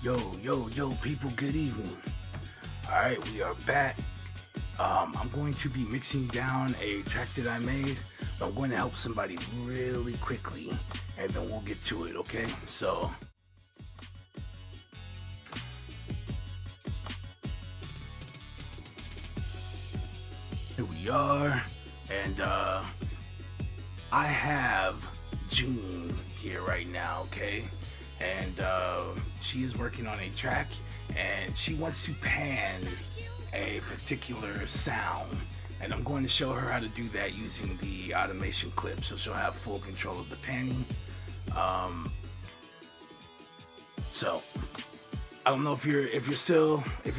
Yo, people, good evening. Alright, we are back. I'm going to be mixing down a track that I made. I'm going to help somebody really quickly, and then we'll get to it, okay? So, here we are, and I have June here right now, okay? And she is working on a track, and she wants to pan a particular sound, and I'm going to show her how to do that using the automation clip, so she'll have full control of the panning. So I don't know if you're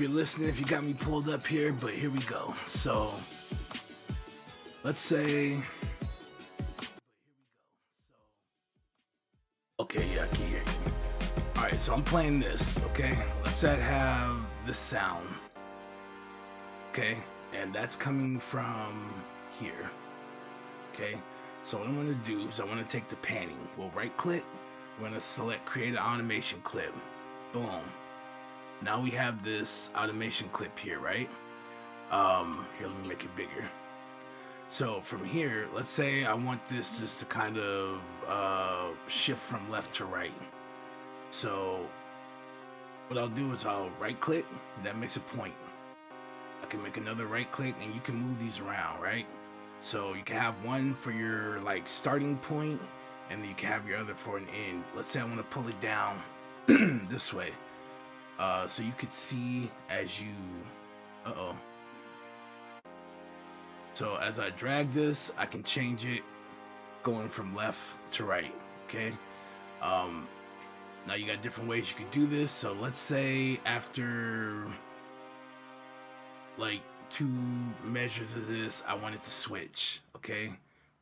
listening, if you got me pulled up here, but here we go. So let's say, okay, yeah, I can hear you. All right, so I'm playing this. Okay, let's say I have this sound. Okay, and that's coming from here. Okay, so what I'm gonna do is I want to take the panning. We'll right click, we're gonna select create an automation clip. Boom. Now we have this automation clip here, right? Here, let me make it bigger. So from here, let's say I want this just to kind of shift from left to right. So what I'll do is I'll right click, that makes a point. I can make another right click and you can move these around, right? So you can have one for your like starting point, and then you can have your other for an end. Let's say I want to pull it down this way. So you could see as you, so as I drag this, I can change it going from left to right, okay? Now you got different ways you could do this. So let's say after like 2 measures of this, I want it to switch, okay?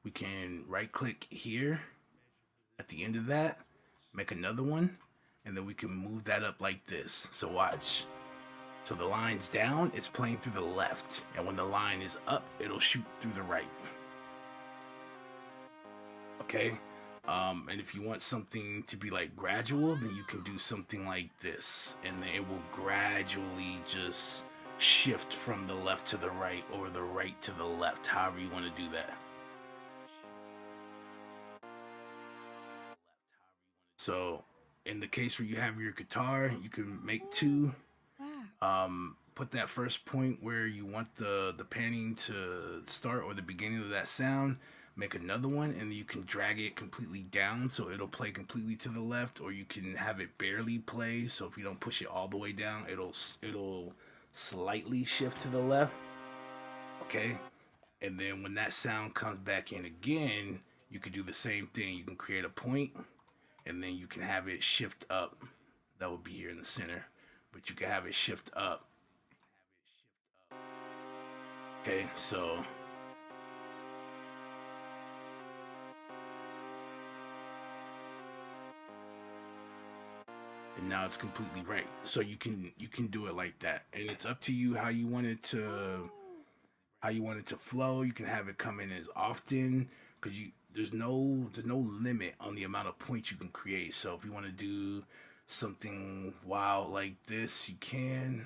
We can right click here at the end of that, make another one, and then we can move that up like this. So watch. So the line's down, it's playing through the left, and when the line is up, it'll shoot through the right. Okay? And if you want something to be like gradual, then you can do something like this, and then it will gradually just shift from the left to the right or the right to the left, however you want to do that. So in the case where you have your guitar, you can make 2. Put that first point where you want the panning to start, or the beginning of that sound, make another one, and you can drag it completely down so it'll play completely to the left, or you can have it barely play, so if you don't push it all the way down, it'll slightly shift to the left. Okay, and then when that sound comes back in again, you can do the same thing. You can create a point, and then you can have it shift up. That would be here in the center, but you can have it shift up. Okay, so and now it's completely right. So you can do it like that, and it's up to you how you want it to flow. You can have it come in as often, because you there's no limit on the amount of points you can create. So if you want to do something wild like this, you can.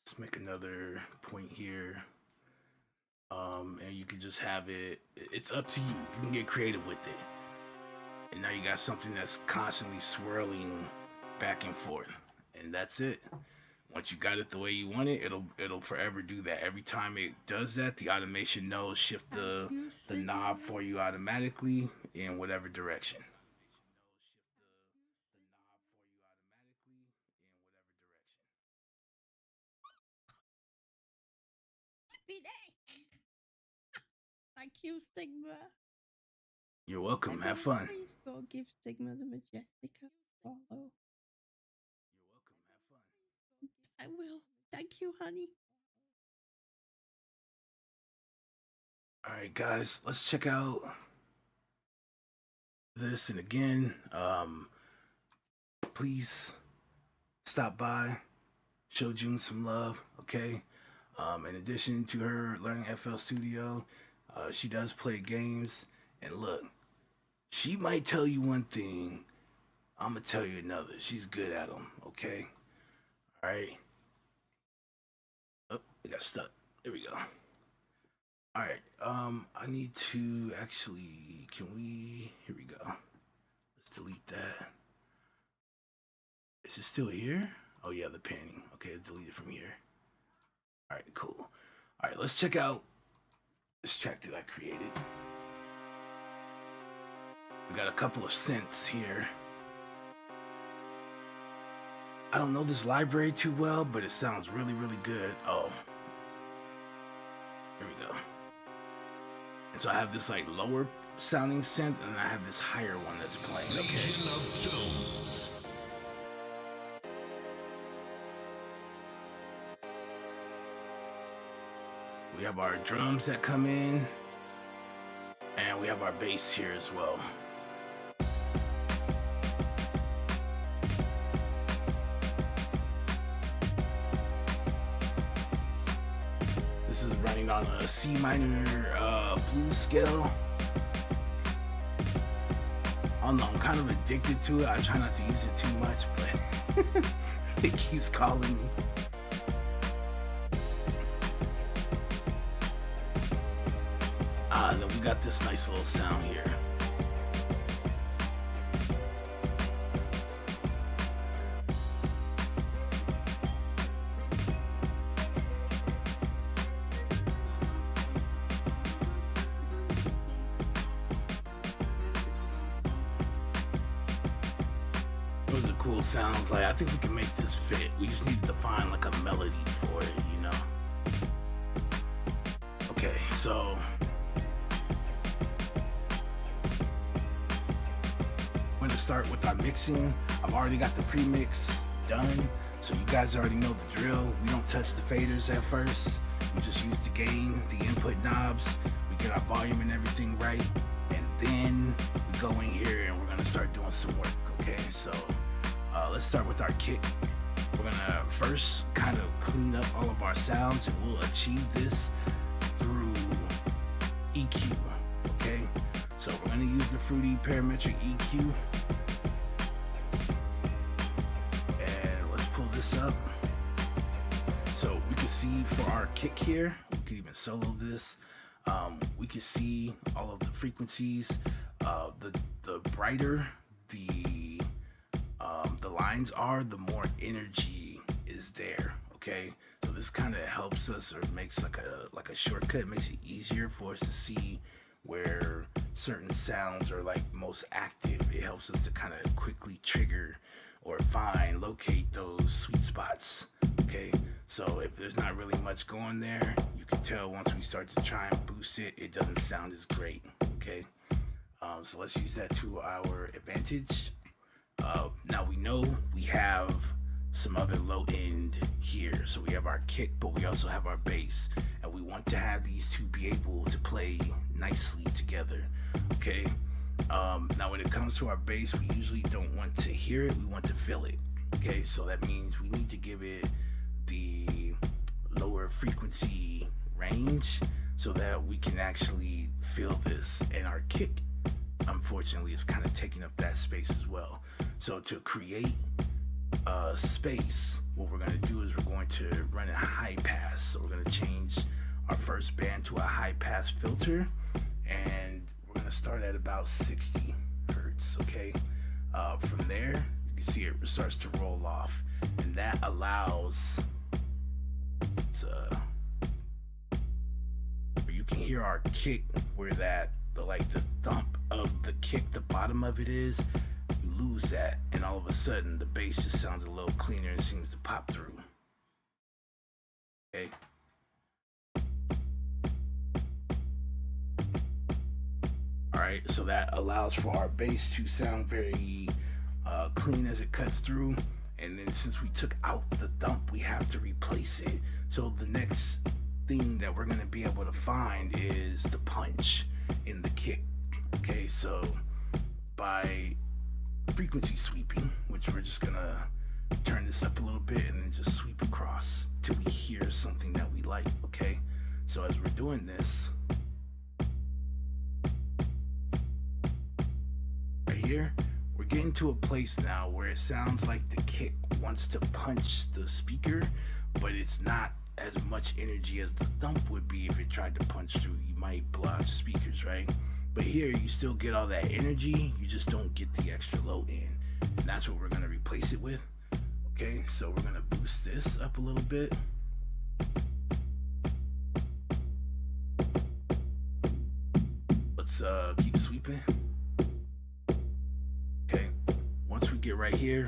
Let's make another point here. And you can just have it. It's up to you. You can get creative with it. And now you got something that's constantly swirling back and forth, and that's it. Once you got it the way you want it, it'll forever do that. Every time it does that, the automation knows shift the knob for you automatically in whatever direction. Happy day. Thank you, Stigma. You're welcome. Have fun. Please go give Stigma the Majestica follow. I will. Thank you, honey. All right, guys, let's check out this. And again, please stop by, show June some love, okay? In addition to her learning FL Studio, she does play games. And look, she might tell you one thing, I'm gonna tell you another. She's good at them. Okay. All right. Oh, I got stuck. There we go. All right. I need to actually. Can we? Here we go. Let's delete that. Is it still here? Oh yeah, the panning. Okay, delete it from here. All right, cool. All right, let's check out this track that I created. We got a couple of synths here. I don't know this library too well, but it sounds really, really good. Oh, here we go. And so I have this like lower sounding synth, and I have this higher one that's playing. Okay. We have our drums that come in, and we have our bass here as well. This is running on a C minor blues scale. I don't know, I'm kind of addicted to it. I try not to use it too much, but it keeps calling me. And then we got this nice little sound here. Those are cool sounds. Like, I think we can make this fit. We just need to find like a melody for it, you know? Okay, so I'm gonna start with our mixing. I've already got the pre-mix done, so you guys already know the drill. We don't touch the faders at first. We just use the gain, the input knobs. We get our volume and everything right, and then we go in here and we're gonna start doing some work. Okay, so let's start with our kick. We're gonna first kind of clean up all of our sounds, and we'll achieve this through EQ. Okay, so we're gonna use the Fruity Parametric EQ. And let's pull this up. So we can see for our kick here, we can even solo this. We can see all of the frequencies. The brighter the lines are, the more energy is there. Okay, so this kind of helps us, or makes like a shortcut. It makes it easier for us to see where certain sounds are like most active. It helps us to kind of quickly trigger or locate those sweet spots. Okay, so if there's not really much going there, you can tell once we start to try and boost it, it doesn't sound as great. Okay, so let's use that to our advantage. Now we know we have some other low end here. So we have our kick, but we also have our bass, and we want to have these two be able to play nicely together. Okay, now when it comes to our bass, we usually don't want to hear it, we want to feel it. Okay, so that means we need to give it the lower frequency range so that we can actually feel this. And our kick, unfortunately, is kind of taking up that space as well. So to create space, what we're going to do is we're going to run a high pass. So we're going to change our first band to a high pass filter, and we're going to start at about 60 hertz. Okay, from there you can see it starts to roll off, and that allows you can hear our kick where the thump of the kick, the bottom of it is. You lose that, and all of a sudden the bass just sounds a little cleaner and seems to pop through. Okay. Alright, so that allows for our bass to sound very clean as it cuts through. And then since we took out the thump, we have to replace it. So the next thing that we're going to be able to find is the punch in the kick. Okay, so by frequency sweeping, which we're just gonna turn this up a little bit and then just sweep across till we hear something that we like. Okay, so as we're doing this right here, we're getting to a place now where it sounds like the kick wants to punch the speaker, but it's not as much energy as the thump would be. If it tried to punch through, you might blow out your speakers, right? But here you still get all that energy, you just don't get the extra low end. And that's what we're gonna replace it with. Okay, so we're gonna boost this up a little bit. Let's keep sweeping. Okay, once we get right here,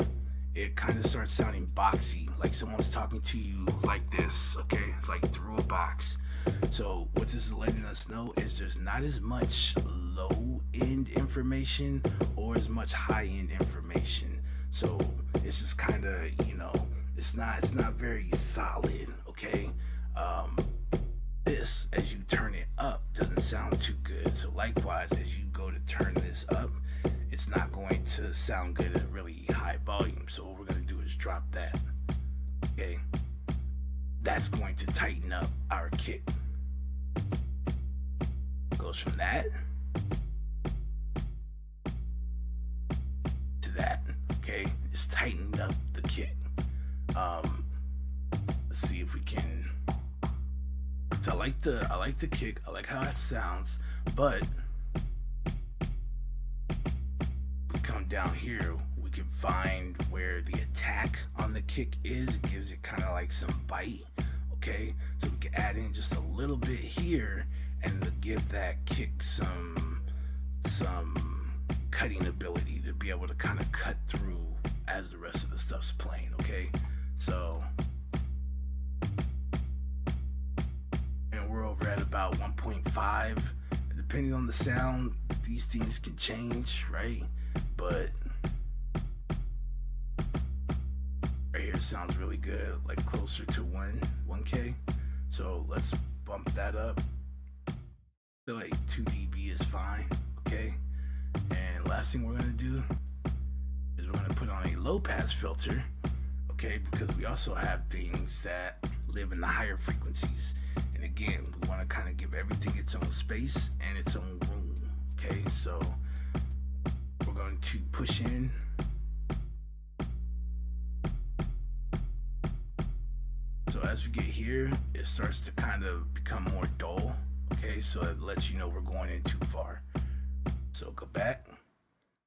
it kind of starts sounding boxy, like someone's talking to you like this, okay? It's like through a box. So what this is letting us know is there's not as much low end information or as much high end information. So it's just kind of, it's not very solid, okay? This, as you turn it up, doesn't sound too good. So likewise, as you go to turn this up, it's not going to sound good at really high volume. So what we're going to do is drop that. Okay, that's going to tighten up our kick. Goes from that to that. Okay, it's tightened up the kick. Let's see if we can. So I like the kick. I like how it sounds, but we come down here, we can find where the attack on the kick is. It gives it kind of like some bite. Okay, so we can add in just a little bit here and to give that kick some cutting ability to be able to kind of cut through as the rest of the stuff's playing. Okay, so we're over at about 1.5. Depending on the sound, these things can change, right? But right here sounds really good, like closer to 1K. So let's bump that up. I feel like 2 dB is fine, okay? And last thing we're gonna do is we're gonna put on a low pass filter, okay? Because we also have things that live in the higher frequencies. And again, we want to kind of give everything its own space and its own room. Okay, so we're going to push in. So as we get here, it starts to kind of become more dull. Okay, so it lets you know we're going in too far. So go back.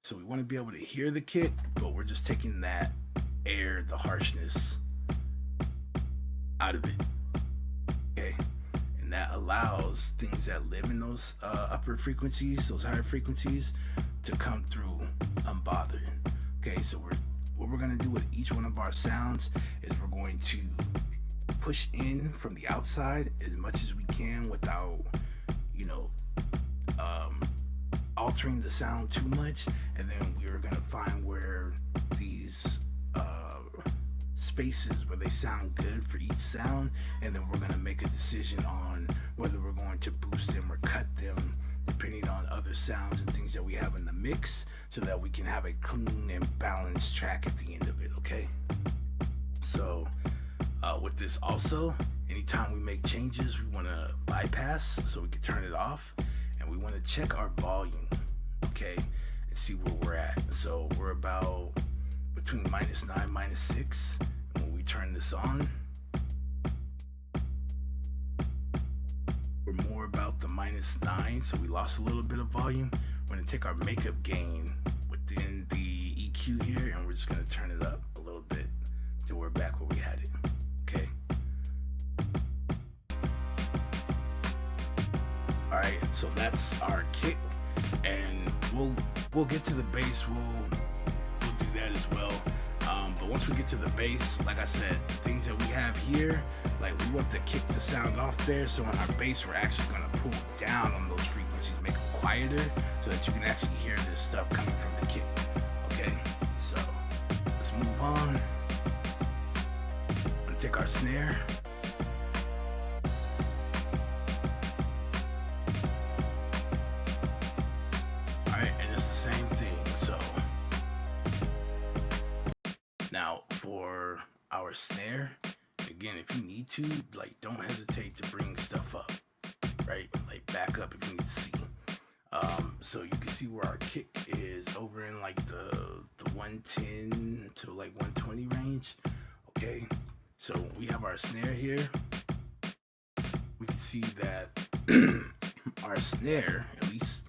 So we want to be able to hear the kick, but we're just taking that air, the harshness out of it. Okay, and that allows things that live in those upper frequencies, those higher frequencies, to come through unbothered. Okay, so what we're going to do with each one of our sounds is we're going to push in from the outside as much as we can without altering the sound too much, and then we're going to find where these spaces where they sound good for each sound, and then we're going to make a decision on whether we're going to boost them or cut them depending on other sounds and things that we have in the mix, so that we can have a clean and balanced track at the end of it. Okay, so with this also, anytime we make changes, we want to bypass so we can turn it off, and we want to check our volume, okay, and see where we're at. So we're about between -9, -6. And when we turn this on, we're more about the -9, so we lost a little bit of volume. We're gonna take our makeup gain within the EQ here, and we're just gonna turn it up a little bit till we're back where we had it. Okay. All right, so that's our kick, and we'll get to the bass. We'll do that as well. But once we get to the bass, like I said, things that we have here, like we want the kick to sound off there, so on our bass we're actually going to pull down on those frequencies, make them quieter, so that you can actually hear this stuff coming from the kick. Okay, so let's move on. I'm going to take our snare. Alright, and it's the same thing. So now for our snare, again, if you need to, like, don't hesitate to bring stuff up, right? Like back up if you need to see. So you can see where our kick is over in like the 110 to like 120 range. Okay, so we have our snare here. We can see that our snare, at least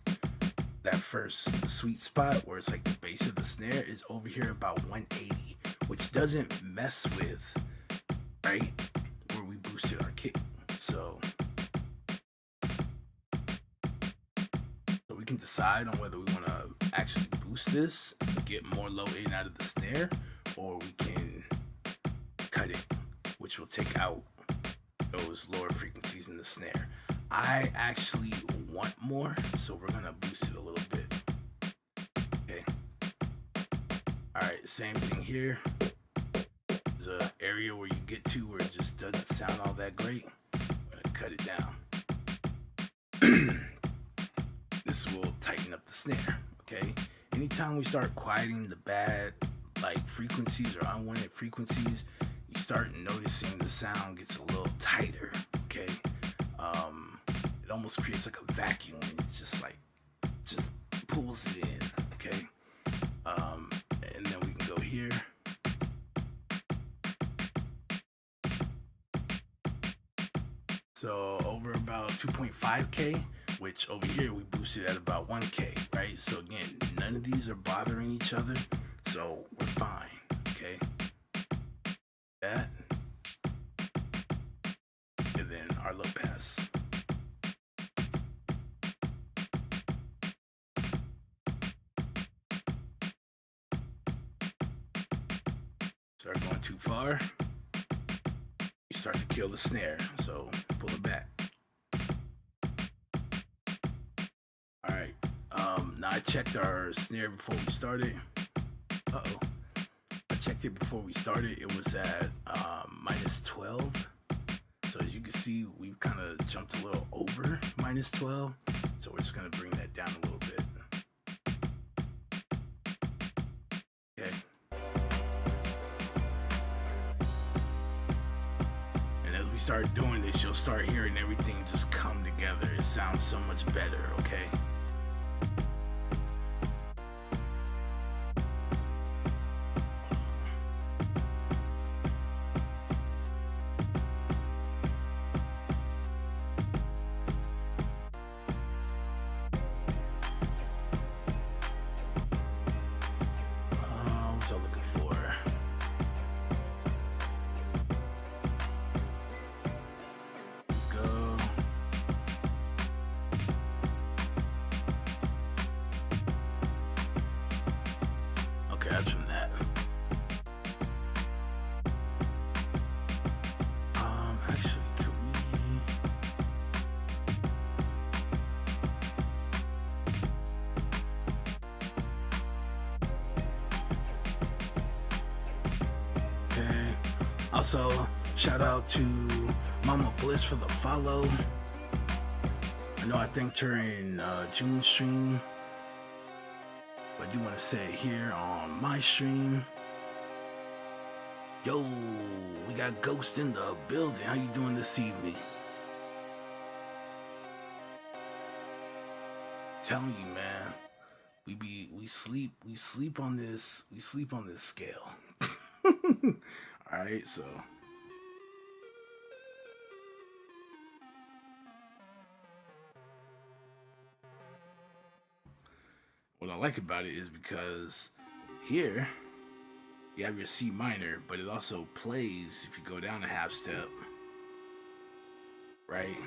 that first sweet spot where it's like the base of the snare, is over here about 180, which doesn't mess with, right, where we boosted our kick. So we can decide on whether we want to actually boost this, get more low end out of the snare, or we can cut it, which will take out those lower frequencies in the snare. I actually want more, so we're gonna boost it a little bit. Okay. All right, same thing here. There's an area where you get to where it just doesn't sound all that great. I'm gonna cut it down. This will tighten up the snare. Okay. Anytime we start quieting the bad like frequencies or unwanted frequencies, you start noticing the sound gets a little tighter. Okay. It almost creates like a vacuum and it just pulls it in. Okay. And then we can go here. So over about 2.5K, which over here we boosted at about 1K, right? So again, none of these are bothering each other, so we're fine. Okay. That. And then our low pass. Start going too far, you start to kill the snare, so pull it back. Alright, now I checked our snare before we started. Uh-oh. I checked it before we started. It was at minus 12. So as you can see, we've kind of jumped a little over minus 12. So we're just going to bring that down a little bit. Okay. And as we start doing this, you'll start hearing everything just come together. It sounds so much better, okay? What was I looking for? Go. Okay, that's from that. Actually, could we? Okay. Also, shout out to Mama Bliss for the follow. I know I thanked her in June stream, but I do want to say it here on my stream. Yo, we got Ghost in the building. How you doing this evening? Telling you, man, we sleep on this scale. All right, so what I like about it is because here you have your C minor, but it also plays if you go down a half step, right?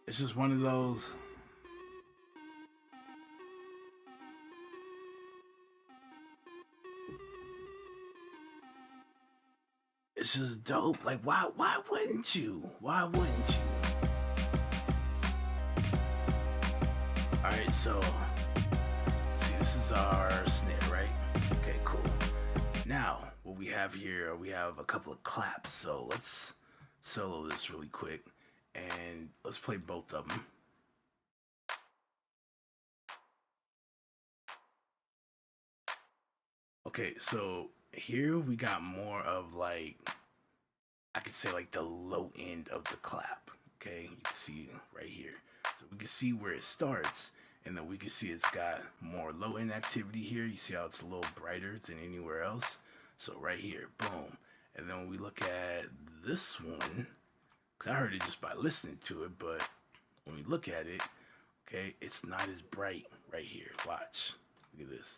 It's just one of those. It's just dope. Like, why wouldn't you? Why wouldn't you? All right, so see, this is our snare, right? Okay, cool. Now, what we have here, we have a couple of claps. So let's solo this really quick, and let's play both of them. Okay, so here we got more of like, I could say like the low end of the clap. Okay, you can see right here. So we can see where it starts, and then we can see it's got more low end activity here. You see how it's a little brighter than anywhere else. So right here, boom. And then when we look at this one, because I heard it just by listening to it, but when we look at it, okay, it's not as bright right here. Watch. Look at this.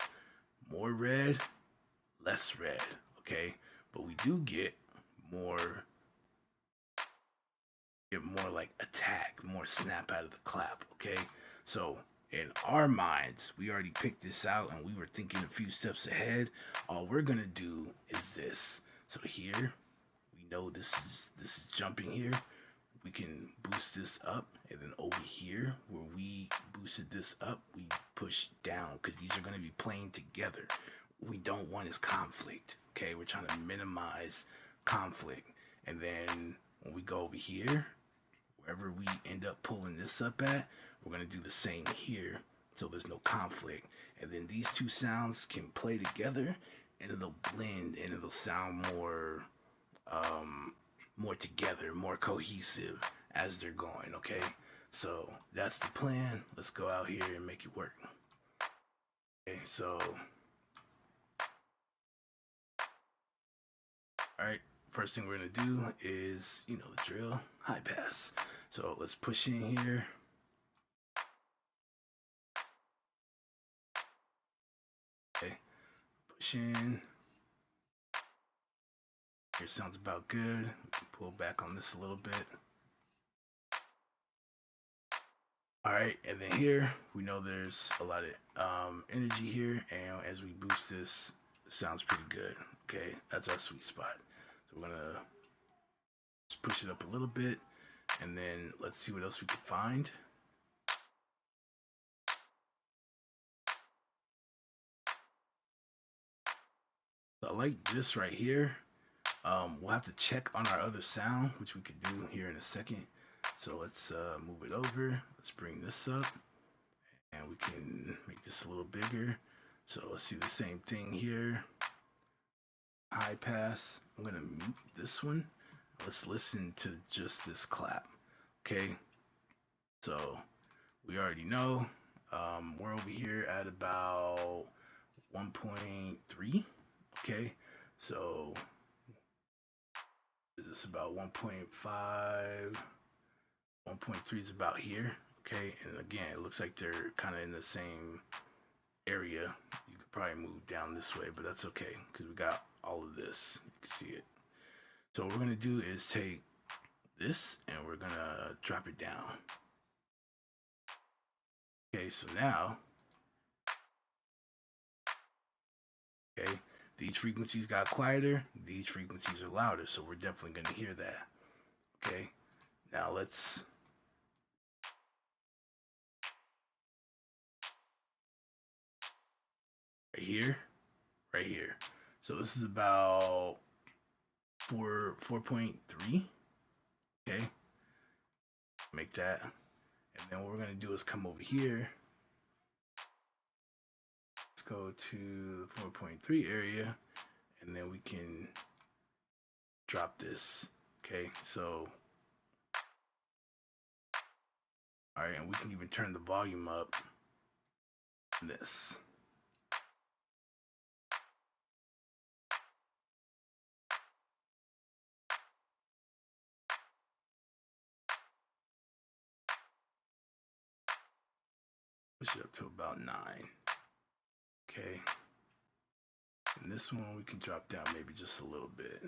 More red, less red, okay? But we do get more like attack, more snap out of the clap, okay? So in our minds, we already picked this out and we were thinking a few steps ahead. All we're gonna do is this. So here, we know this is jumping here. We can boost this up, and then over here where we boosted this up, we push down because these are going to be playing together. What we don't want is conflict. Okay, we're trying to minimize conflict. And then when we go over here, wherever we end up pulling this up at, we're going to do the same here so there's no conflict. And then these two sounds can play together and it'll blend and it'll sound more together, more cohesive as they're going, okay? So that's the plan. Let's go out here and make it work. Okay, so all right, first thing we're gonna do is, you know the drill, high pass. So let's push in here. Okay, push in. Here sounds about good. We can pull back on this a little bit. All right, and then here we know there's a lot of energy here, and as we boost this, it sounds pretty good. Okay, that's our sweet spot. So we're gonna just push it up a little bit, and then let's see what else we can find. So I like this right here. We'll have to check on our other sound, which we could do here in a second. So let's move it over. Let's bring this up, and we can make this a little bigger. So let's do the same thing here. High pass. I'm gonna mute this one. Let's listen to just this clap. Okay. So we already know we're over here at about 1.3. Okay. So is this about 1.5? 1.3 is about here. Okay. And again, it looks like they're kind of in the same area. You could probably move down this way, but that's okay because we got all of this. You can see it. So what we're gonna do is take this and we're gonna drop it down. Okay, so now, okay, these frequencies got quieter, these frequencies are louder, so we're definitely gonna hear that. Okay, now let's right here. So this is about 4.3. Okay, make that, and then what we're gonna do is come over here. Let's go to the 4.3 area, and then we can drop this. Okay, so all right, and we can even turn the volume up. This. Push it up to about 9. Okay. And this one we can drop down maybe just a little bit.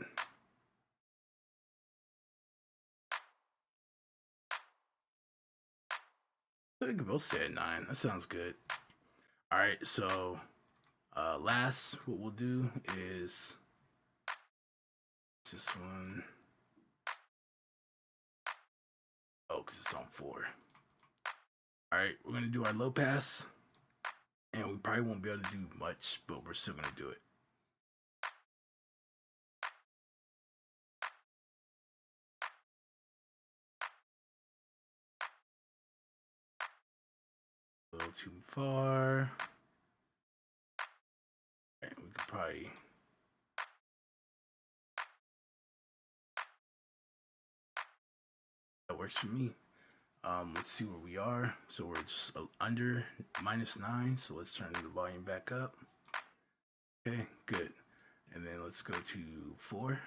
So we can both stay at 9. That sounds good. All right, so last what we'll do is this one. Oh, because it's on 4. All right, we're gonna do our low pass, and we probably won't be able to do much, but we're still gonna do it. A little too far. All right, we could probably. That works for me. Let's see where we are. So we're just under -9. So let's turn the volume back up. Okay, good. And then let's go to 4.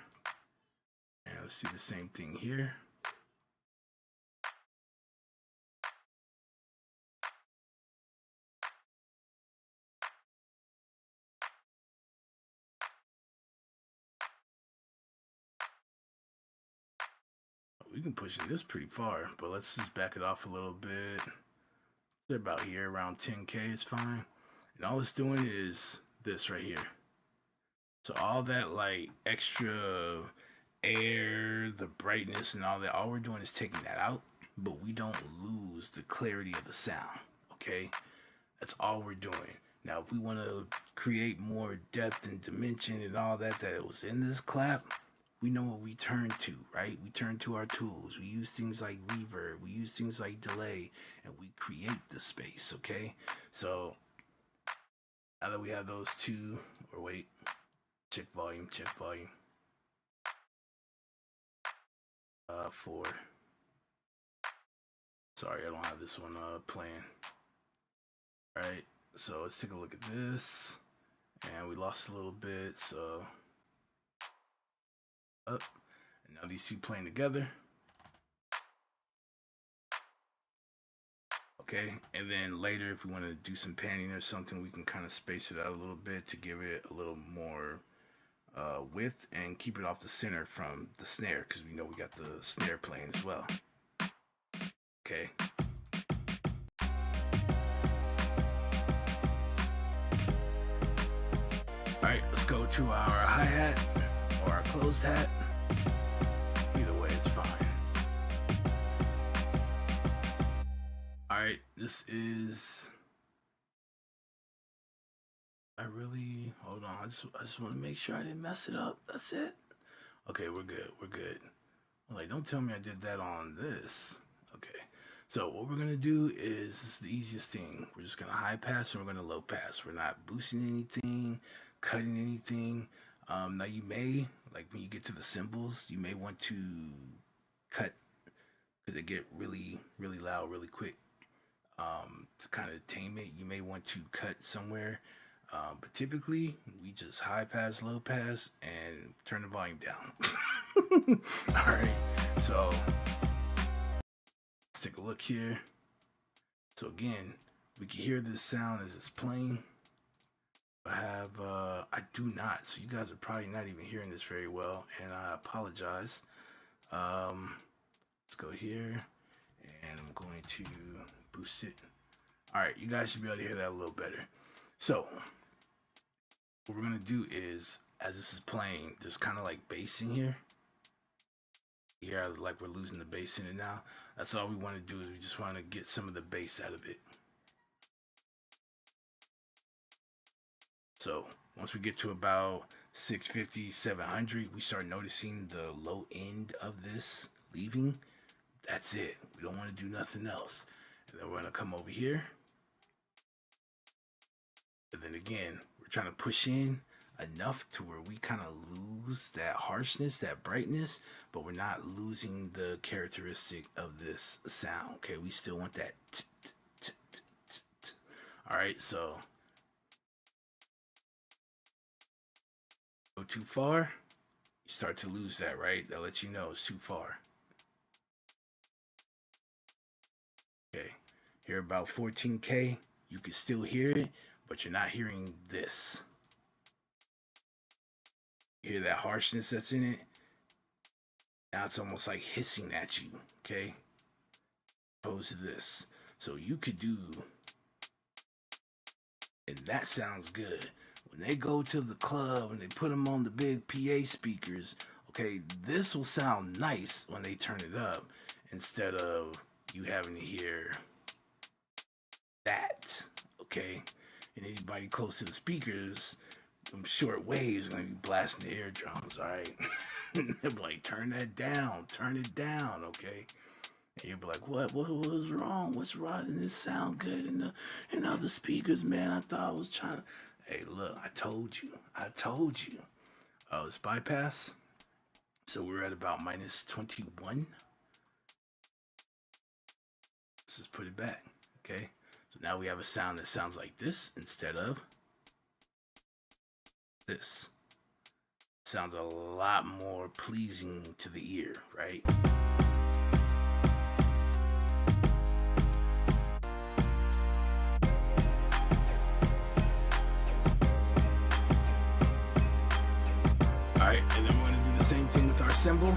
And let's do the same thing here. We can push this pretty far, but let's just back it off a little bit. They're about here, around 10K is fine. And all it's doing is this right here. So all that like extra air, the brightness and all that, all we're doing is taking that out, but we don't lose the clarity of the sound, okay? That's all we're doing. Now, if we want to create more depth and dimension and all that was in this clap, we know what we turn to, right? We turn to our tools. We use things like reverb. We use things like delay, and we create the space, okay? So now that we have those two, or wait, check volume. 4. Sorry, I don't have this one playing. All right, so let's take a look at this. And we lost a little bit, so up. And now these two playing together. Okay, and then later if we want to do some panning or something, we can kind of space it out a little bit to give it a little more width and keep it off the center from the snare, because we know we got the snare playing as well. Okay. Alright, let's go to our hi-hat or our closed hat. Either way, it's fine. Alright, this is... hold on, I just want to make sure I didn't mess it up. That's it. Okay, we're good. Like, don't tell me I did that on this. Okay, so what we're gonna do is, this is the easiest thing. We're just gonna high pass and we're gonna low pass. We're not boosting anything, cutting anything. Now you may, like when you get to the cymbals, you may want to cut, because they get really loud really quick. To kind of tame it, you may want to cut somewhere. But typically, we just high pass, low pass, and turn the volume down. All right, so let's take a look here. So again, we can hear this sound as it's playing. I do not, so you guys are probably not even hearing this very well, and I apologize. Let's go here, and I'm going to boost it. All right, you guys should be able to hear that a little better. So what we're gonna do is, as this is playing, there's kind of like bass in here. Yeah, like we're losing the bass in it now. That's all we want to do, is we just want to get some of the bass out of it. So once we get to about 650, 700, we start noticing the low end of this leaving. That's it. We don't want to do nothing else. And then we're gonna come over here. And then again, we're trying to push in enough to where we kind of lose that harshness, that brightness, but we're not losing the characteristic of this sound. Okay, we still want that. All right, so go too far, you start to lose that, right? That lets you know it's too far. Okay, here about 14K, you can still hear it, but you're not hearing this. You hear that harshness that's in it? Now it's almost like hissing at you, okay? Opposed to this. So you could do, and that sounds good. When they go to the club and they put them on the big PA speakers, okay, this will sound nice when they turn it up, instead of you having to hear that, okay? And anybody close to the speakers, them short waves are gonna be blasting the eardrums, all right? They'll be like, turn that down, turn it down, okay? And you'll be like, what was wrong? What's wrong? And it sound good in the other speakers, man. I thought I was trying to. Hey, look, I told you. Oh, it's bypass. So we're at about -21. let's just put it back. Okay, so now we have a sound that sounds like this instead of this. Sounds a lot more pleasing to the ear, right? Alright, and then we're going to do the same thing with our cymbal.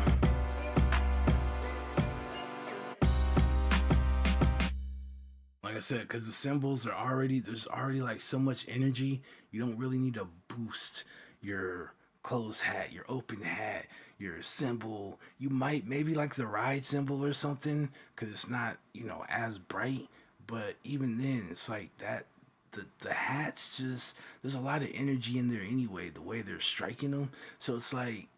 Like I said, because the cymbals are already, there's already like so much energy, you don't really need to boost your closed hat, your open hat, your cymbal. You might maybe like the ride cymbal or something, because it's not, you know, as bright. But even then, it's like that. The hats just, there's a lot of energy in there anyway, the way they're striking them. So it's like,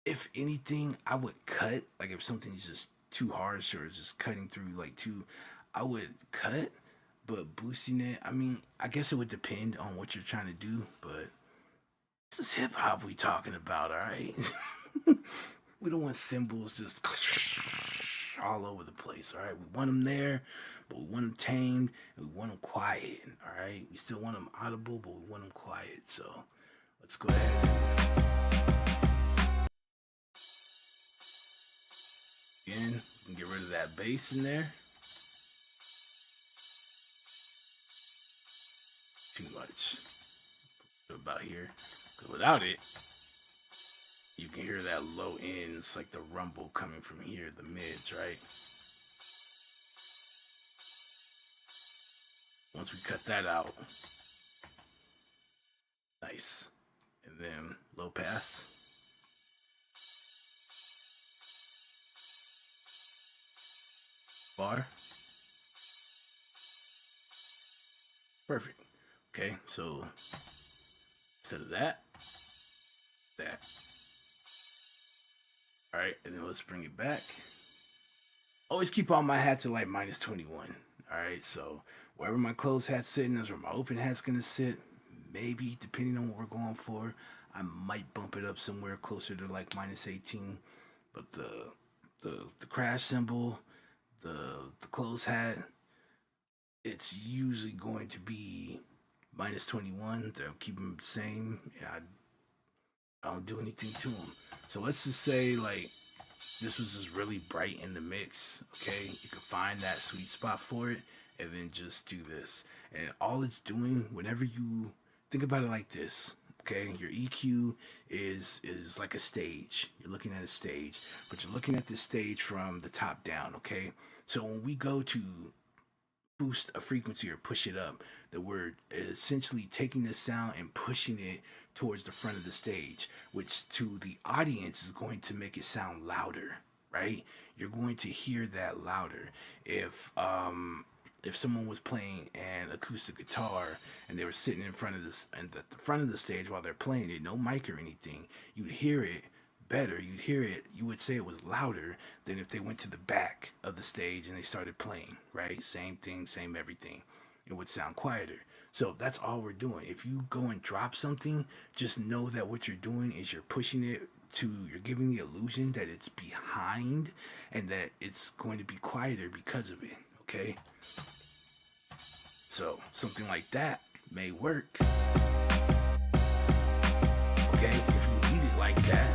if anything, I would cut. Like if something's just too harsh or just cutting through like too, I would cut. But boosting it, I mean, I guess it would depend on what you're trying to do. But this is hip hop we talking about, all right? We don't want cymbals just all over the place, all right? We want them there, but we want them tamed and we want them quiet, all right? We still want them audible, but we want them quiet. So let's go ahead. Again, we can get rid of that bass in there. Too much. About here. Because without it, you can hear that low end. It's like the rumble coming from here, the mids, right? Once we cut that out, nice. And then low pass. Bar. Perfect. Okay, so instead of that. All right, and then let's bring it back. Always keep all my hats at like minus 21. All right, so wherever my closed hat's sitting is where my open hat's gonna sit. Maybe depending on what we're going for, I might bump it up somewhere closer to like minus 18. But the crash cymbal, the closed hat, it's usually going to be minus 21. They'll keep them the same. Yeah, I don't do anything to them. So let's just say like this was just really bright in the mix. Okay, you can find that sweet spot for it, and then just do this. And all it's doing, whenever you think about it like this, okay, your EQ is like a stage. You're looking at a stage, but you're looking at the stage from the top down. Okay, so when we go to boost a frequency or push it up, that we're essentially taking this sound and pushing it towards the front of the stage, which to the audience is going to make it sound louder, right? You're going to hear that louder. If someone was playing an acoustic guitar and they were sitting in front of this and at the front of the stage while they're playing it, no mic or anything, you'd hear it better. You'd hear it, you would say it was louder than if they went to the back of the stage and they started playing, right? Same thing, same everything. It would sound quieter. So that's all we're doing. If you go and drop something, just know that what you're doing is you're pushing it to, you're giving the illusion that it's behind and that it's going to be quieter because of it, okay? So something like that may work. Okay, if you need it like that,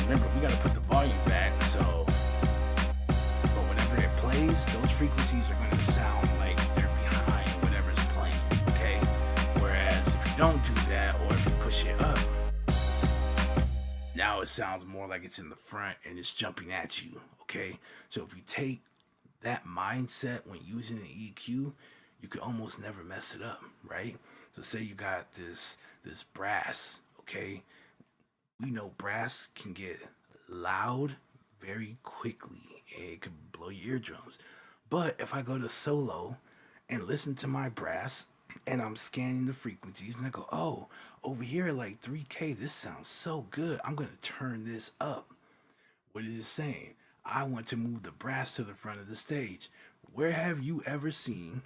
remember, we gotta put the volume back, so, but whenever it plays, those frequencies are gonna sound like they're behind whatever's playing, okay? Whereas if you don't do that, or if you push it up, now it sounds more like it's in the front and it's jumping at you, okay? So if you take that mindset when using an EQ, you could almost never mess it up, right? So say you got this brass, okay? We know brass can get loud very quickly and it could blow your eardrums. But if I go to solo and listen to my brass and I'm scanning the frequencies and I go, oh, over here at like 3K, this sounds so good. I'm going to turn this up. What is it saying? I want to move the brass to the front of the stage. Where have you ever seen,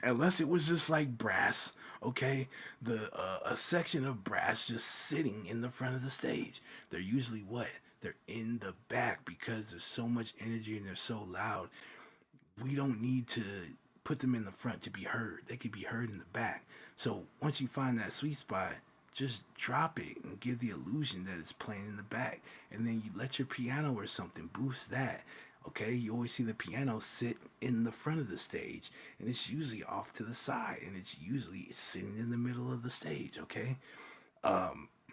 unless it was just like brass, okay, a section of brass just sitting in the front of the stage? They're usually what? they're in the back because there's so much energy and they're so loud. We don't need to put them in the front to be heard. They could be heard in the back. So once you find that sweet spot, just drop it and give the illusion that it's playing in the back. And then you let your piano or something boost that. Okay, you always see the piano sit in the front of the stage, and it's usually off to the side, and it's usually sitting in the middle of the stage. Okay,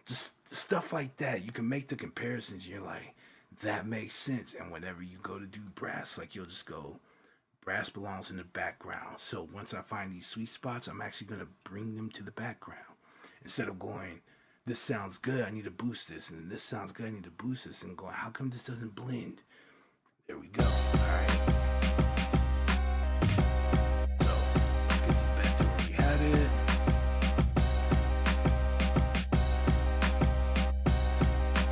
just stuff like that. You can make the comparisons. You're like, that makes sense. And whenever you go to do brass, like you'll just go, brass belongs in the background. So once I find these sweet spots, I'm actually going to bring them to the background instead of going, this sounds good, I need to boost this, and this sounds good, I need to boost this, and going, how come this doesn't blend? There we go. All right. So let's get this back to where we had it.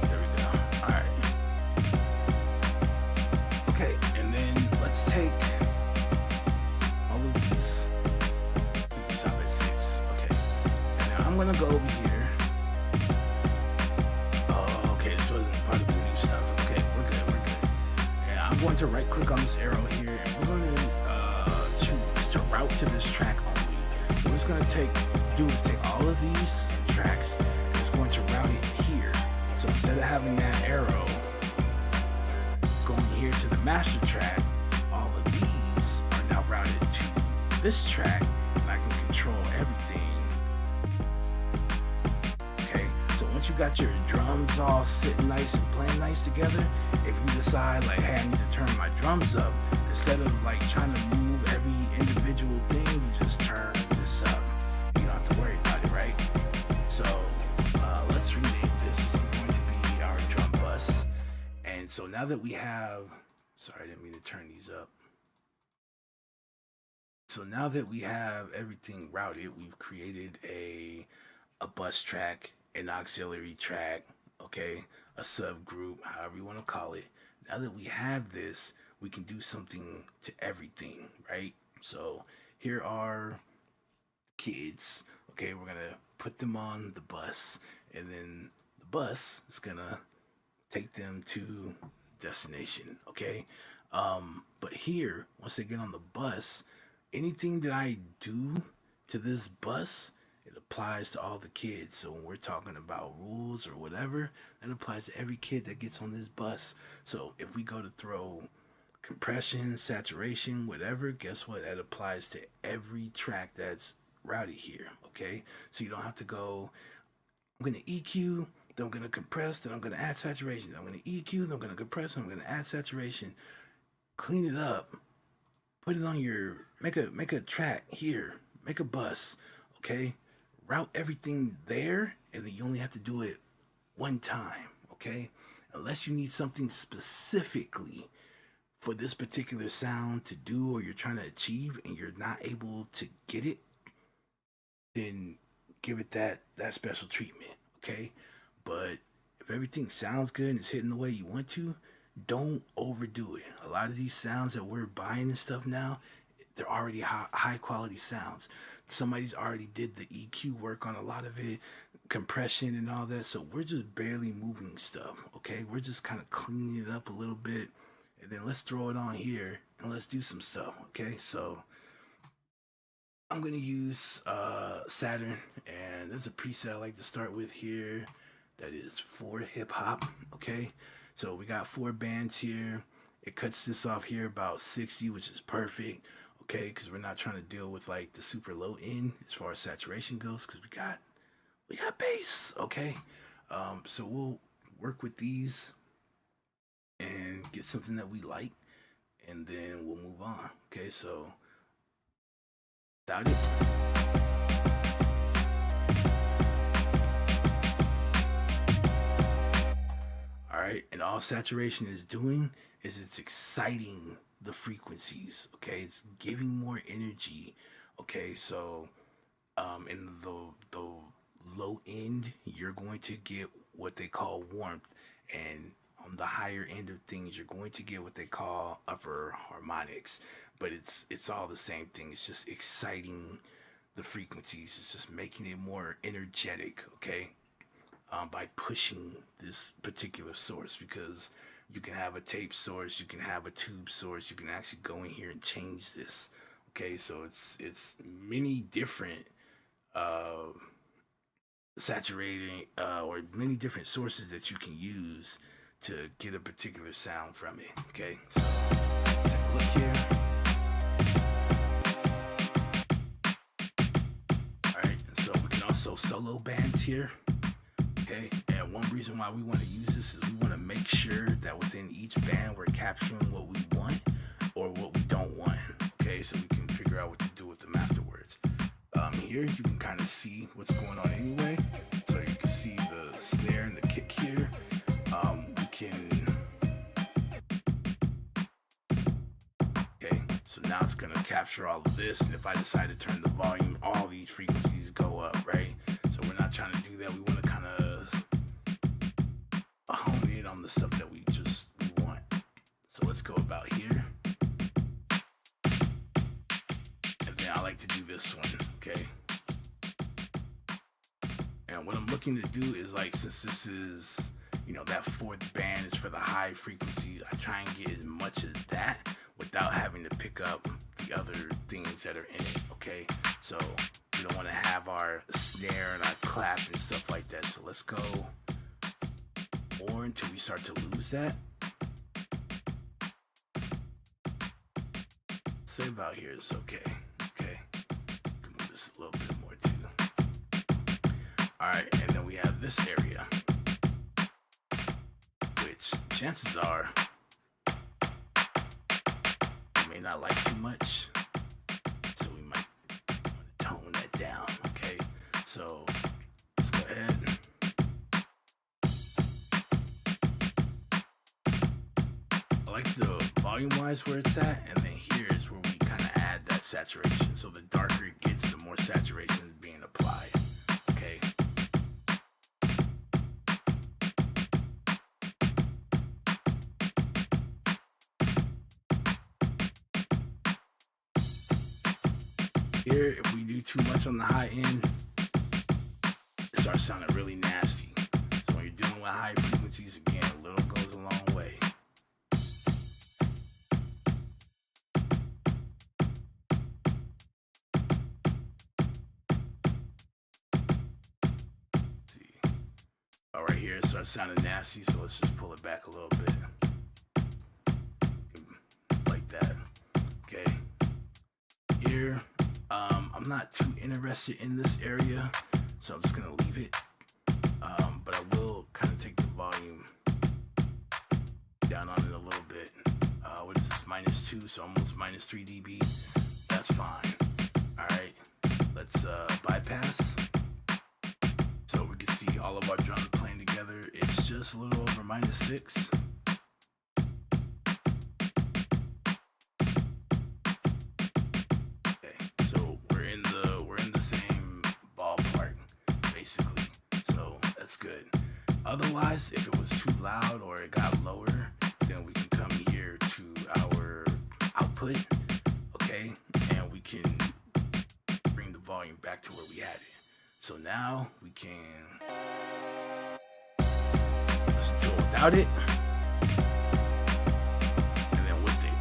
There we go. All right. Okay, and then let's take all of these. Stop at 6. Okay. And now I'm gonna go over here. Oh, okay. This wasn't part of the new stuff. Okay, we're good. We're good. And I'm going to right click on this arrow here, and we're going to choose to route to this track only. What it's going to do is take all of these tracks and it's going to route it here. So instead of having that arrow going here to the master track, all of these are now routed to this track, and I can control everything. Okay, so once you got your drums all sitting nice and playing nice together, if you decide like, hey, I need to turn my drums up, instead of like trying to move every individual thing, you just turn this up. You don't have to worry about it, right? So let's rename this. This is going to be our drum bus. And so now that we have, sorry, I didn't mean to turn these up. So now that we have everything routed, we've created a bus track, an auxiliary track, okay, a subgroup, however you want to call it. Now that we have this, we can do something to everything, right? So here are kids. Okay, we're gonna put them on the bus, and then the bus is gonna take them to destination. Okay, but here, once they get on the bus, anything that I do to this bus, it applies to all the kids. So when we're talking about rules or whatever, that applies to every kid that gets on this bus. So if we go to throw compression, saturation, whatever, guess what? That applies to every track that's routed here. Okay, so you don't have to go, I'm gonna EQ, then I'm gonna compress, then I'm gonna add saturation, then I'm gonna EQ, then I'm gonna compress, then I'm gonna add saturation. Clean it up, put it on your, make a track here, make a bus. Okay, route everything there, and then you only have to do it one time. Okay, unless you need something specifically for this particular sound to do, or you're trying to achieve and you're not able to get it, then give it that special treatment. Okay, but if everything sounds good and it's hitting the way you want to, don't overdo it. A lot of these sounds that we're buying and stuff now, they're already high quality sounds. Somebody's already did the EQ work on a lot of it, compression and all that. So we're just barely moving stuff. Okay, we're just kind of cleaning it up a little bit, and then let's throw it on here and let's do some stuff. Okay, so I'm gonna use Saturn, and there's a preset I like to start with here that is for hip hop. Okay, so we got 4 bands here. It cuts this off here about 60, which is perfect. Okay, because we're not trying to deal with like the super low end as far as saturation goes, because we got bass. Okay, so we'll work with these and get something that we like, and then we'll move on. Okay, so without it. All right, and all saturation is doing is it's exciting the frequencies. Okay, it's giving more energy. Okay, so in the low end, you're going to get what they call warmth, and on the higher end of things, you're going to get what they call upper harmonics. But it's all the same thing. It's just exciting the frequencies. It's just making it more energetic. Okay. by pushing this particular source, because you can have a tape source, you can have a tube source, you can actually go in here and change this. Okay, so it's many different uh, saturating or many different sources that you can use to get a particular sound from it. Okay, so let's take a look here. All right, so we can also solo bands here. Okay, and one reason why we want to use this is we want to make sure that within each band we're capturing what we want or what we don't want. Okay, so we can figure out what to do with them afterwards. Here you can kind of see what's going on anyway. So you can see the snare and the kick here. We can. Okay, so now it's gonna capture all of this, and if I decide to turn the volume, all these frequencies go up, right? So we're not trying to do that. We want to kind of hone in on the stuff that we want. So let's go about here. And then I like to do this one, okay? And what I'm looking to do is, like, since this is, that fourth band is for the high frequencies, I try and get as much of that without having to pick up the other things that are in it, okay? So we don't want to have our snare and our clap and stuff like that. So let's go more until we start to lose that. Say about here is okay. Okay, can move this a little bit more too. All right, and then we have this area, which chances are you may not like too much, so we might want to tone that down. Okay, so let's go ahead. I like the volume-wise where it's at, and then here is where we kind of add that saturation. So the darker it gets, the more saturation is being applied. Okay. Here, if we do too much on the high end, it starts sounding really nasty. So when you're dealing with high frequencies, again, a little goes a long way. Right here it starts sounding nasty, so let's just pull it back a little bit like that. Okay, here I'm not too interested in this area, so I'm just gonna leave it, but I will kind of take the volume down on it a little bit. What is this, -2, so almost -3 dB. That's fine. All right, let's bypass. So we can see all of our drums playing together. It's just a little over -6. Okay, so we're in the same ballpark basically. So that's good. Otherwise, if it was too loud or it got lower, then we can come here to our output, okay, and we can bring the volume back to where we had it. So now we can listen to it without it, and then with it.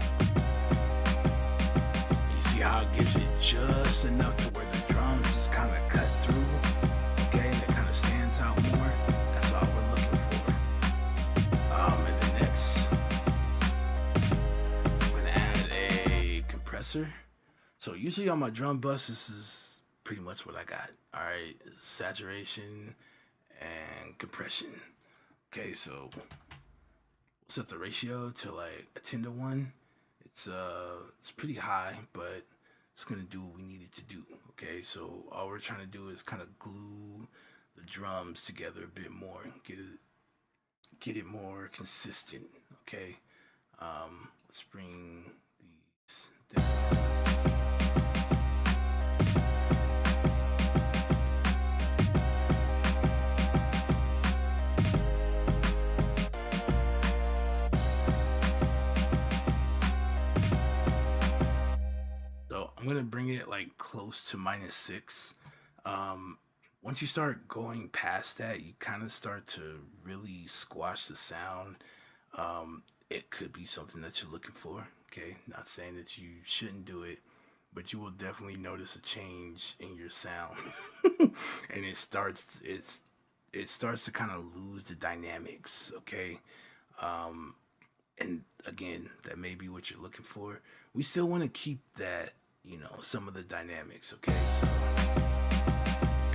You see how it gives it just enough to where the drums just kind of cut through, okay, and it kind of stands out more. That's all we're looking for. And then next, I'm gonna add a compressor. So usually on my drum bus, this is pretty much what I got. All right, saturation and compression. Okay, so we'll set the ratio to like a 10:1. It's pretty high, but it's gonna do what we need it to do. Okay, so all we're trying to do is kind of glue the drums together a bit more, get it more consistent. Okay, let's bring these down. I'm gonna bring it like close to -6. once you start going past that, you kind of start to really squash the sound. It could be something that you're looking for. Okay, not saying that you shouldn't do it, but you will definitely notice a change in your sound, and it starts to kind of lose the dynamics. Okay, um, and again, that may be what you're looking for. We still want to keep that, some of the dynamics. Okay, so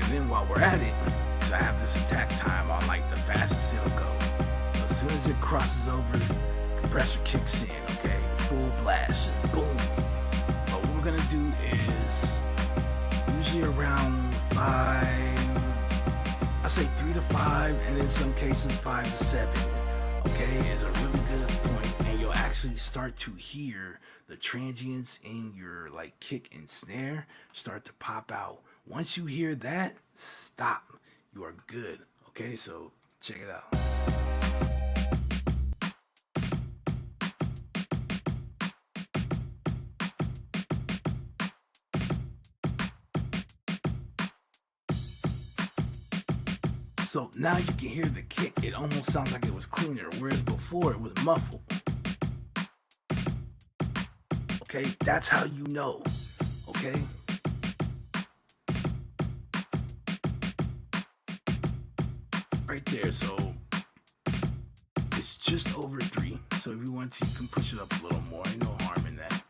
and then while we're at it, so I have this attack time on like the fastest it'll go. As soon as it crosses over, compressor kicks in, okay? Full blast, just boom. But what we're gonna do is usually around 3 to 5, and in some cases 5 to 7. Okay, is a really good point, and you'll actually start to hear the transients in your like kick and snare start to pop out. Once you hear that, stop. You are good. Okay, so check it out. So now you can hear the kick. It almost sounds like it was cleaner, whereas before it was muffled. Okay, that's how you know. Okay. Right there, so it's just over 3. So if you want to, you can push it up a little more. Ain't no harm in that.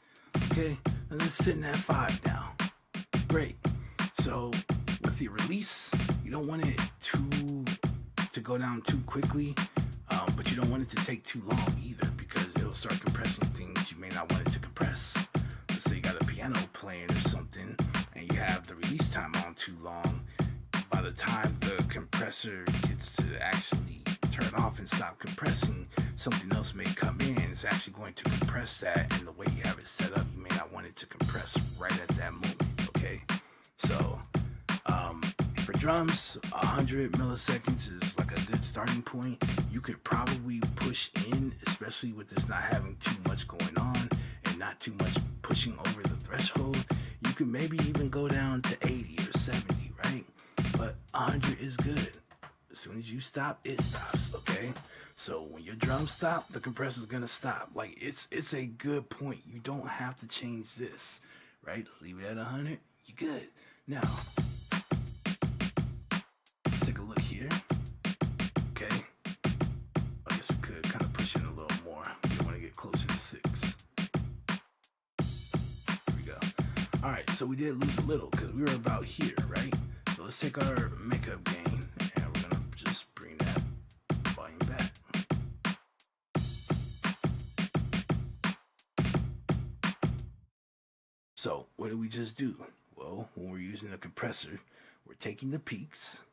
Okay, and it's sitting at 5 now. Great. So with the release, you don't want it to go down too quickly, but you don't want it to take too long either, because it'll start compressing things you may not want it to compress. Let's say you got a piano playing or something, and you have the release time on too long. By the time the compressor gets to actually turn off and stop compressing, something else may come in. It's actually going to compress that, and the way you have it set up, you may not want it to compress right at that moment. Okay, so for drums, 100 milliseconds is like a good starting point. You could probably push in, especially with this not having too much going on and not too much pushing over the threshold. You could maybe even go down to 80 or 70, right? But 100 is good. As soon as you stop, it stops, okay? So when your drums stop, the compressor's gonna stop. Like, it's a good point. You don't have to change this, right? Leave it at 100, you're good. Now, let's take a look here. Okay. I guess we could kind of push in a little more. You want to get closer to 6. Here we go. All right, so we did lose a little because we were about here, right? So let's take our makeup gain, and we're gonna just bring that volume back. So what did we just do? Well, when we're using a compressor, we're taking the peaks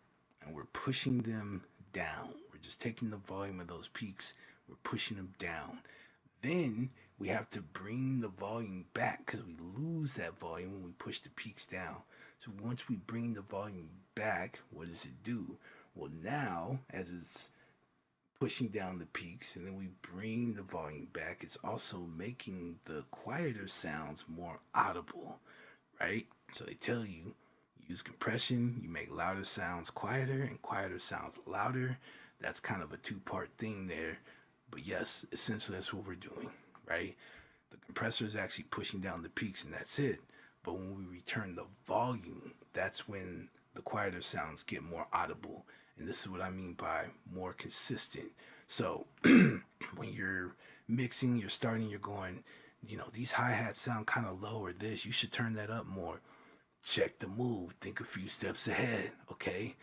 and we're pushing them down. We're just taking the volume of those peaks, we're pushing them down. Then we have to bring the volume back because we lose that volume when we push the peaks down. So once we bring the volume back, what does it do? Well, now as it's pushing down the peaks and then we bring the volume back, it's also making the quieter sounds more audible, right? So they tell you, use compression, you make louder sounds quieter and quieter sounds louder. That's kind of a 2-part thing there. But yes, essentially that's what we're doing, right? The compressor is actually pushing down the peaks and that's it. But when we return the volume, that's when the quieter sounds get more audible. And this is what I mean by more consistent. So when you're mixing, you're starting, you're going, these hi-hats sound kind of low or this, you should turn that up more. Check the move, think a few steps ahead, okay?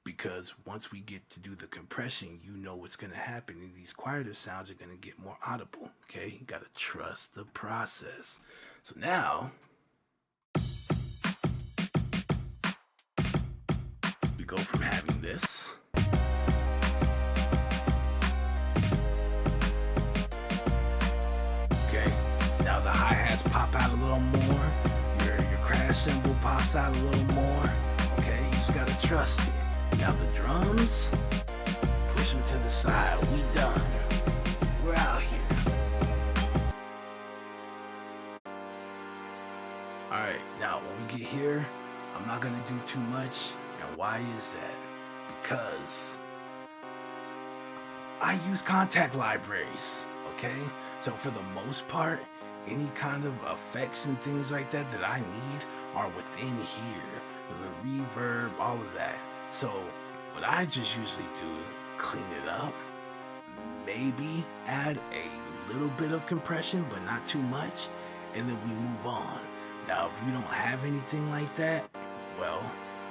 Because once we get to do the compression, you know what's going to happen, and these quieter sounds are going to get more audible, okay? You got to trust the process. So now we go from having this now the hi-hats pop out a little more, your crash cymbal pops out a little more, okay? You just gotta trust it. Now the drums, push them to the side. We done. We're out here. Alright, now when we get here, I'm not gonna do too much. And why is that? Because I use contact libraries, okay? So for the most part, any kind of effects and things like that that I need are within here. The reverb, all of that. So what I just usually do is clean it up, maybe add a little bit of compression, but not too much, and then we move on. Now, if you don't have anything like that, well,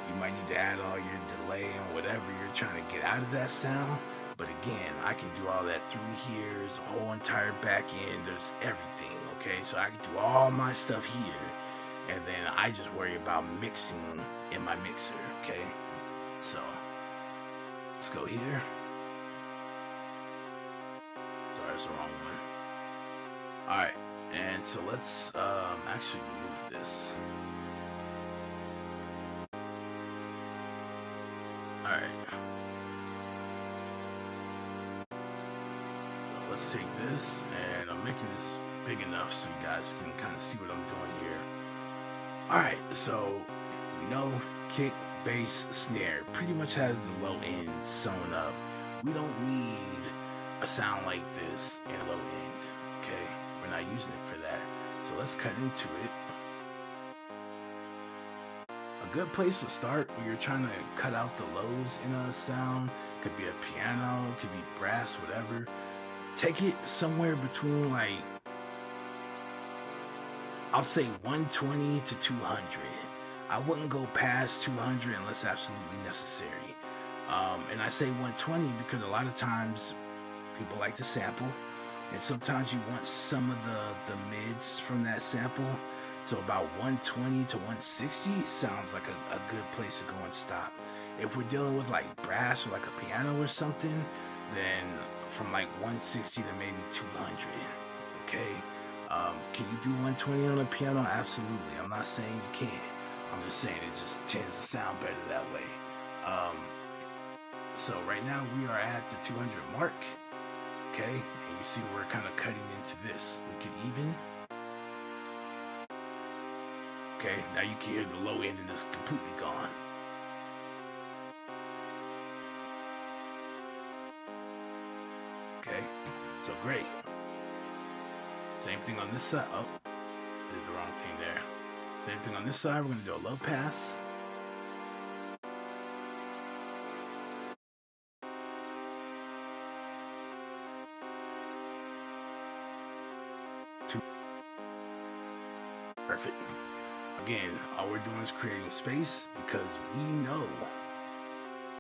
you might need to add all your delay and whatever you're trying to get out of that sound. But again, I can do all that through here. There's a whole entire back end. There's everything, okay? So I can do all my stuff here. And then I just worry about mixing in my mixer, okay? So, let's go here. Sorry, it's the wrong one. Alright, and so let's actually remove this. Alright. Let's take this, and I'm making this big enough so you guys can kind of see what I'm doing here. Alright, so we know kick, bass, snare pretty much has the low end sewn up. We don't need a sound like this in low end, okay? We're not using it for that. So let's cut into it. A good place to start when you're trying to cut out the lows in a sound, could be a piano, could be brass, whatever. Take it somewhere between, like, I'll say 120 to 200. I wouldn't go past 200 unless absolutely necessary. And I say 120 because a lot of times people like to sample, and sometimes you want some of the mids from that sample. So about 120 to 160 sounds like a good place to go and stop. If we're dealing with like brass or like a piano or something, then from like 160 to maybe 200, okay? Can you do 120 on a piano? Absolutely. I'm not saying you can't. I'm just saying it just tends to sound better that way. So right now we are at the 200 mark, okay? And you see we're kind of cutting into this. We could even. Okay, now you can hear the low end and it's completely gone. Okay, so great. Same thing on this side. Oh, did the wrong thing there. Same thing on this side. We're gonna do a low pass. Perfect. Again, all we're doing is creating space because we know